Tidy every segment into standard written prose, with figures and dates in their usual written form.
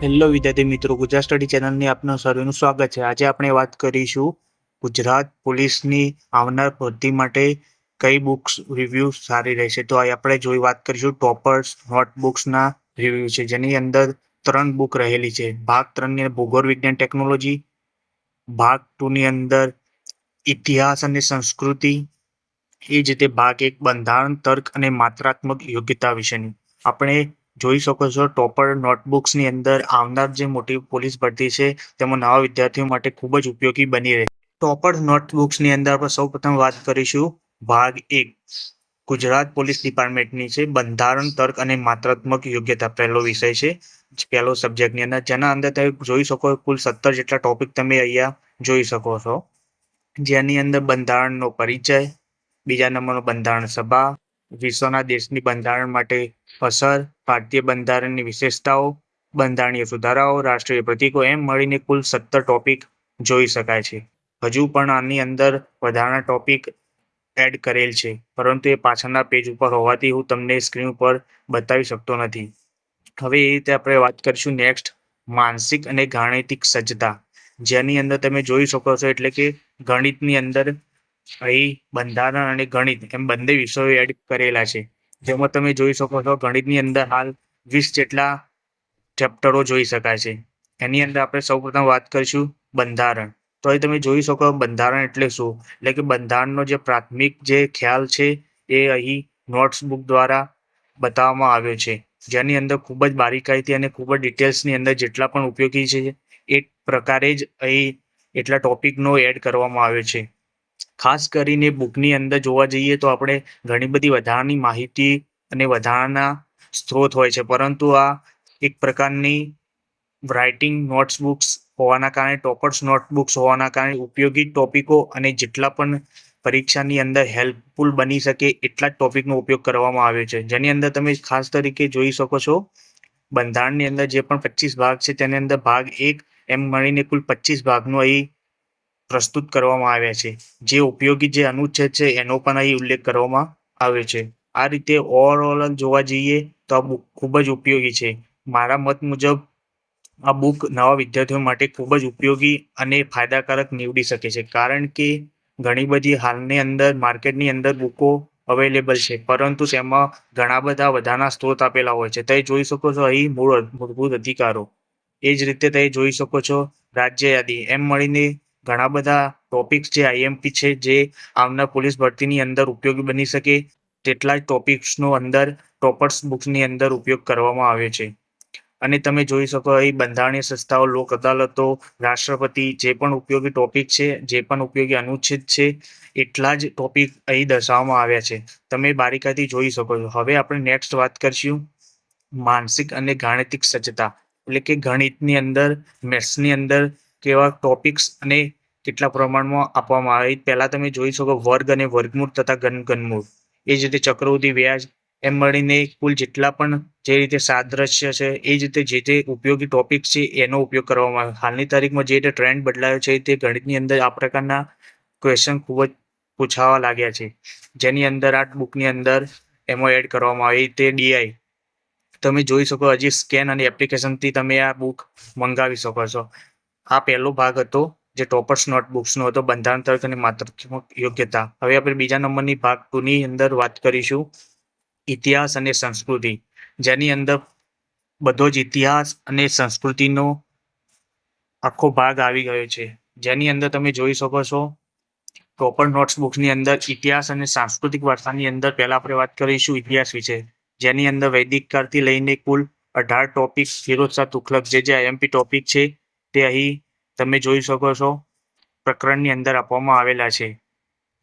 Hello વિદ્યાર્થી મિત્રો, Gujarat study ચેનલની આપનું સર્વેનું સ્વાગત છે। આજે આપણે વાત કરીશું ગુજરાત પોલીસની આવનાર ભરતી માટે કઈ બુક્સ રિવ્યુ સારી રહેશે। તો આપણે વાત કરીશું ટોપર્સ નોટબુક્સના રિવ્યુ છે, જેની અંદર 3 બુક રહેલી છે। ભાગ 3 ની ભૂગોળ વિજ્ઞાન ટેકનોલોજી, ભાગ 2 ની અંદર ઇતિહાસ અને સંસ્કૃતિ, એ જ રીતે ભાગ 1 બંધારણ તર્ક અને માત્રાત્મક યોગ્યતા વિશેની। આપણે જોઈ શકો છો ટોપર નોટબુક્સની અંદર આવનાર જે મોટી પોલીસ ભરતી છે તેમાં નવા વિદ્યાર્થીઓ માટે ખૂબ જ ઉપયોગી બની રહે। ટોપર નોટબુક્સની અંદર આપણે સૌપ્રથમ વાત કરીશું ભાગ 1 ગુજરાત પોલીસ ડિપાર્ટમેન્ટની છે, બંધારણ તર્ક અને માત્રાત્મક યોગ્યતા પહેલો વિષય છે, પહેલો સબ્જેક્ટની અંદર, જેના અંદર તમે જોઈ શકો કુલ 17 જેટલા ટોપિક તમે અહીંયા જોઈ શકો છો, જેની અંદર બંધારણનો પરિચય, બીજા નંબરનો બંધારણ સભા, વિશ્વના દેશની બંધારણ માટે અસર, ભારતીય બંધારણની વિશેષતાઓ, બંધારણીય સુધારાઓ, રાષ્ટ્રીય પ્રતીકો, એમ મળીને કુલ 17 ટોપિક જોઈ શકાય છે। હજુ પણ આની અંદર વધારાના ટોપિક એડ કરેલ છે, પરંતુ એ પાછળના પેજ ઉપર હોવાથી હું તમને સ્ક્રીન ઉપર બતાવી શકતો નથી। હવે એ રીતે આપણે વાત કરીશું નેક્સ્ટ માનસિક અને ગાણિતિક સજ્જતા, જેની અંદર તમે જોઈ શકો છો એટલે કે ગણિતની અંદર અહીં બંધારણ અને ગણિત એમ બંને વિષયો એડ કરેલા છે, જેમાં તમે જોઈ શકો છો ગણિતની અંદર હાલ 20 જેટલા ચેપ્ટરો જોઈ શકાય છે। એની અંદર આપણે સૌપ્રથમ વાત કરીશું બંધારણ। તો અહીં તમે જોઈ શકો બંધારણ એટલે શું, એટલે કે બંધારણનો જે પ્રાથમિક જે ખ્યાલ છે એ અહીં નોટ્સબુક દ્વારા બતાવવામાં આવ્યો છે, જેની અંદર ખૂબ જ બારીકાઈથી અને ખૂબ જ ડિટેલ્સની અંદર જેટલા પણ ઉપયોગી છે એ પ્રકારે જ અહીં એટલા ટોપિકનો એડ કરવામાં આવ્યો છે। ખાસ કરીને બુકની અંદર જોવા જઈએ તો આપણે ઘણી બધી વધારાની માહિતી અને વધારાના સ્ત્રોત હોય છે, પરંતુ આ એક પ્રકારની રાઇટિંગ નોટ્સબુક્સ હોવાના કારણે, ટોપર્સ નોટબુક્સ હોવાના કારણે ઉપયોગી ટોપિકો અને જેટલા પણ પરીક્ષાની અંદર હેલ્પફુલ બની શકે એટલા જ ટોપિકનો ઉપયોગ કરવામાં આવ્યો છે, જેની અંદર તમે ખાસ તરીકે જોઈ શકો છો બંધારણની અંદર જે પણ 25 ભાગ છે તેની અંદર ભાગ 1 એમ મળીને કુલ 25 ભાગનો અહીં પ્રસ્તુત કરવામાં આવ્યા છે। જે ઉપયોગી જે અનુચ્છેદ છે એનો પણ અહીં ઉલ્લેખ કરવામાં આવ્યો છે। આ રીતે ઓવરઓલ જોવા જઈએ તો આ બુક ખૂબ જ ઉપયોગી છે। મારા મત મુજબ આ બુક નવા વિદ્યાર્થીઓ માટે ખૂબ જ ઉપયોગી અને ફાયદાકારક નીવડી શકે છે, કારણ કે ઘણી બધી હાલની અંદર માર્કેટની અંદર બુકો અવેલેબલ છે, પરંતુ તેમાં ઘણા બધા વધારાના સ્ત્રોત આપેલા હોય છે। તમે જોઈ શકો છો અહીં મૂળભૂત અધિકારો, એ જ રીતે તમે જોઈ શકો છો રાજ્ય યાદી, એમ મળીને ઘણા બધા ટોપિક્સ જે આઈએમપી છે જે આવનાર પોલીસ ભરતીની અંદર ઉપયોગી બની શકે તેટલા જ ટોપિક્સનો અંદર ટોપર્સ બુક્સની અંદર ઉપયોગ કરવામાં આવ્યો છે। અને તમે જોઈ શકો અહીં બંધારણીય સંસ્થાઓ, લોક અદાલતો, રાષ્ટ્રપતિ, જે પણ ઉપયોગી ટોપિક છે, જે પણ ઉપયોગી અનુચ્છેદ છે, એટલા જ ટોપિક અહીં દર્શાવવામાં આવ્યા છે, તમે બારીકાઈથી જોઈ શકો છો। હવે આપણે નેક્સ્ટ વાત કરીશું માનસિક અને ગાણિતિક સજ્જતા, એટલે કે ગણિતની અંદર, મેથ્સની અંદર કેવા ટોપિક્સ અને કેટલા પ્રમાણમાં આપવામાં આવે। પહેલાં તમે જોઈ શકો વર્ગ અને વર્ગમૂળ તથા ઘનમૂળ, એ જ રીતે ચક્રવૃદ્ધિ વ્યાજ, એમ મળીને કુલ જેટલા પણ જે રીતે સાદ્રશ્ય છે એ જ રીતે જે ઉપયોગી ટોપિક છે એનો ઉપયોગ કરવામાં આવે। હાલની તારીખમાં જે રીતે ટ્રેન્ડ બદલાયો છે તે ગણિતની અંદર આ પ્રકારના ક્વેશ્ચન ખૂબ જ પૂછાવા લાગ્યા છે, જેની અંદર આ બુકની અંદર એમાં એડ કરવામાં આવે તે ડીઆઈ તમે જોઈ શકો, હજી સ્કેન અને એપ્લિકેશનથી તમે આ બુક મંગાવી શકો છો। આ પહેલો ભાગ હતો જે ટોપર્સ નોટબુક્સનો હતો, બંધારણ તર્ક અને માત્રાત્મક યોગ્યતા। હવે આપણે બીજા નંબરની ભાગ 2 ની અંદર વાત કરીશું ઇતિહાસ અને સંસ્કૃતિ, જેની અંદર બધો જ ઇતિહાસ અને સંસ્કૃતિનો આખો ભાગ આવી ગયો છે, જેની અંદર તમે જોઈ શકો છો ટોપર નોટ્સબુક્સની અંદર ઇતિહાસ અને સાંસ્કૃતિક વારસાની અંદર પહેલા આપણે વાત કરીશું ઇતિહાસ વિશે, જેની અંદર વૈદિક કાળથી લઈને કુલ 18 ટોપિક ફિરોઝ શાહ તુગલક જે આઈએમપી ટોપિક છે તે અહીં તમે જોઈ શકો છો પ્રકરણની અંદર આપવામાં આવેલા છે।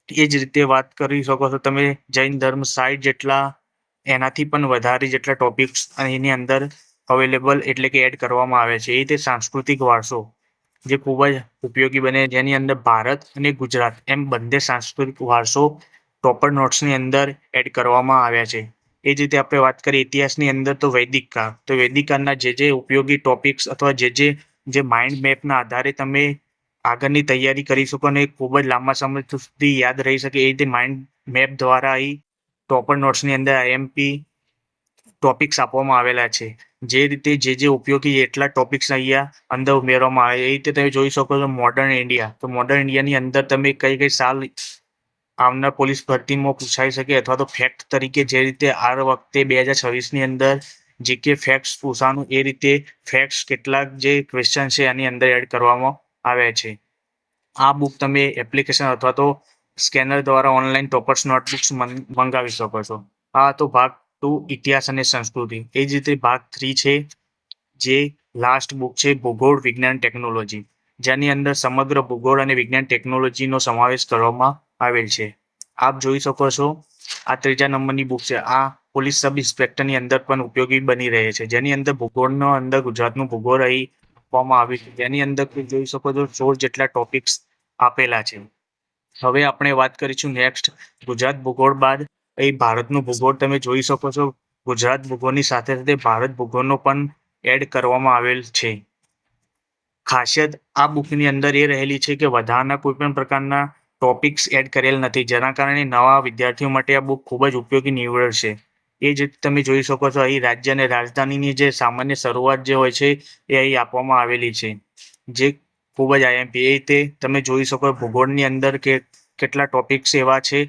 એ જ રીતે વાત કરી શકો છો તમે જૈન ધર્મ 60 જેટલા, એનાથી પણ વધારે જેટલા ટોપિક્સ એની અંદર અવેલેબલ એટલે કે એડ કરવામાં આવે છે। એ રીતે સાંસ્કૃતિક વારસો જે ખૂબ જ ઉપયોગી બને, જેની અંદર ભારત અને ગુજરાત એમ બંને સાંસ્કૃતિક વારસો ટોપર નોટ્સની અંદર એડ કરવામાં આવ્યા છે। એ જ રીતે આપણે વાત કરીએ ઇતિહાસની અંદર તો વૈદિક કાળ, તો વૈદિક કાળના જે ઉપયોગી ટોપિક્સ અથવા જે માઇન્ડ મેપના આધારે તમે આગળની તૈયારી કરી શકો અને ખૂબ જ લાંબા સમય સુધી યાદ રહી શકે એ રીતે માઇન્ડ મેપ દ્વારા અહીં ટોપર નોટ્સની અંદર આઈએમપી ટોપિક્સ આપવામાં આવેલા છે. જે રીતે જે ઉપયોગી એટલા ટોપિક્સ અહીંયા અંદર ઉમેરવામાં આવે એ રીતે તમે જોઈ શકો છો મોડર્ન ઇન્ડિયા. તો મોડર્ન ઇન્ડિયાની અંદર તમે કઈ સાલ આવનાર પોલીસ ભરતીમાં પૂછાઈ શકે અથવા તો ફેક્ટ તરીકે જે રીતે આ વખતે 2026ની અંદર જીકે ફેક્ટ્સ પૂછાનું એ રીતે ફેક્ટ્સ કેટલાક જે ક્વેશ્ચન છે એની અંદર એડ કરવામાં આવ્યા છે. આ બુક તમે એપ્લિકેશન અથવા તો સ્કેનર દ્વારા ઓનલાઈન ટોપર્સ નોટબુક્સ મંગાવી શકો છો. આ તો ભાગ 2 ઇતિહાસ અને સંસ્કૃતિ. એ જ રીતે ભાગ 3 છે જે લાસ્ટ બુક છે ભૂગોળ વિજ્ઞાન ટેકનોલોજી, જેની અંદર સમગ્ર ભૂગોળ અને વિજ્ઞાન ટેકનોલોજીનો સમાવેશ કરવામાં આવેલ છે. આપ જોઈ શકો છો આ 3જા નંબરની બુક છે. આ પોલીસ સબ ઇન્સ્પેક્ટરની અંદર પણ ઉપયોગી બની રહે છે, જેની અંદર ભૂગોળનો અંદર ગુજરાતનું ભૂગોળ અહીં આપવામાં આવ્યું છે. જેની અંદર જોઈ શકો છો 16 જેટલા ટોપિક્સ આપેલા છે. હવે આપણે વાત કરીશું નેક્સ્ટ ગુજરાત ભૂગોળ બાદ અહીં ભારતનું ભૂગોળ તમે જોઈ શકો છો. ગુજરાત ભૂગોળની સાથે સાથે ભારત ભૂગોળનો પણ એડ કરવામાં આવેલ છે. ખાસિયત આ બુકની અંદર એ રહેલી છે કે વધારાના કોઈ પણ પ્રકારના ટોપિક્સ એડ કરેલ નથી, જેના કારણે નવા વિદ્યાર્થીઓ માટે આ બુક ખૂબ જ ઉપયોગી નીવડશે. એ જ તમે જોઈ શકો છો અહીં રાજ્ય અને રાજધાનીની જે સામાન્ય શરૂઆત જે હોય છે એ અહીં આપવામાં આવેલી છે, જે ખૂબ જ આઈએમપી. એ રીતે તમે જોઈ શકો ભૂગોળની અંદર કે કેટલા ટોપિક્સ એવા છે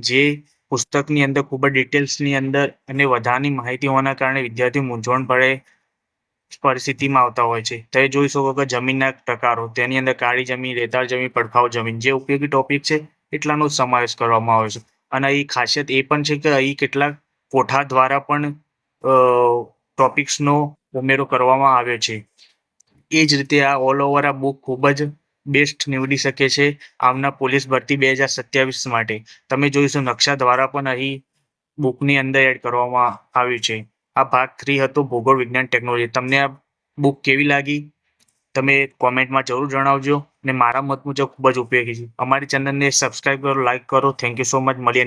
જે પુસ્તકની અંદર ખૂબ જ ડિટેલ્સની અંદર અને વધારાની માહિતી હોવાના કારણે વિદ્યાર્થીઓ મૂંઝવણ પડે પરિસ્થિતિમાં આવતા હોય છે. તમે જોઈ શકો કે જમીનના પ્રકારો, તેની અંદર કાળી જમીન, રેતાળ જમીન, પડખાઉ જમીન, જે ઉપયોગી ટોપિક છે એટલાનો સમાવેશ કરવામાં આવે છે. અને અહીં ખાસિયત એ પણ છે કે અહીં કેટલાક કોઠા દ્વારા પણ ટોપિક્સનો ઉમેરો કરવામાં આવ્યો છે. એ જ રીતે આ ઓલ ઓવર આ બુક ખૂબ જ બેસ્ટ નીવડી શકે છે આવનાર પોલીસ ભરતી 2027 માટે. તમે જોઈશું નકશા દ્વારા પણ અહીં બુકની અંદર એડ કરવામાં આવ્યું છે. આ ભાગ 3 હતો ભૂગોળ વિજ્ઞાન ટેકનોલોજી. તમને આ બુક કેવી લાગી તમે કોમેન્ટમાં જરૂર જણાવજો અને મારા મત મુજબ ખૂબ જ ઉપયોગી છે. અમારી ચેનલને સબસ્ક્રાઈબ કરો, લાઈક કરો. Thank you so much. મળીએ